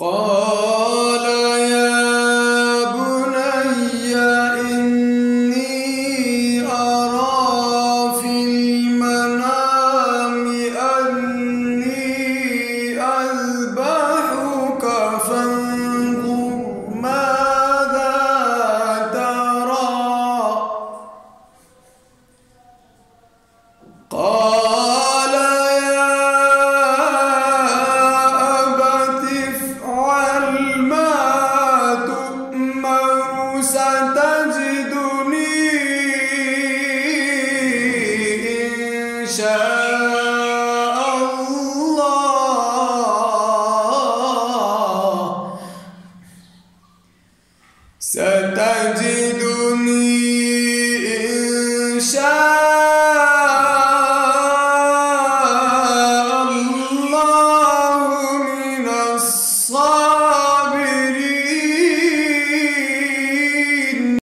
قال يا بني إني أرى في المنام أني أذبحك فانظر ماذا ترى. قال يا أبت افعل ما تؤمر ستجدني إن شاء الله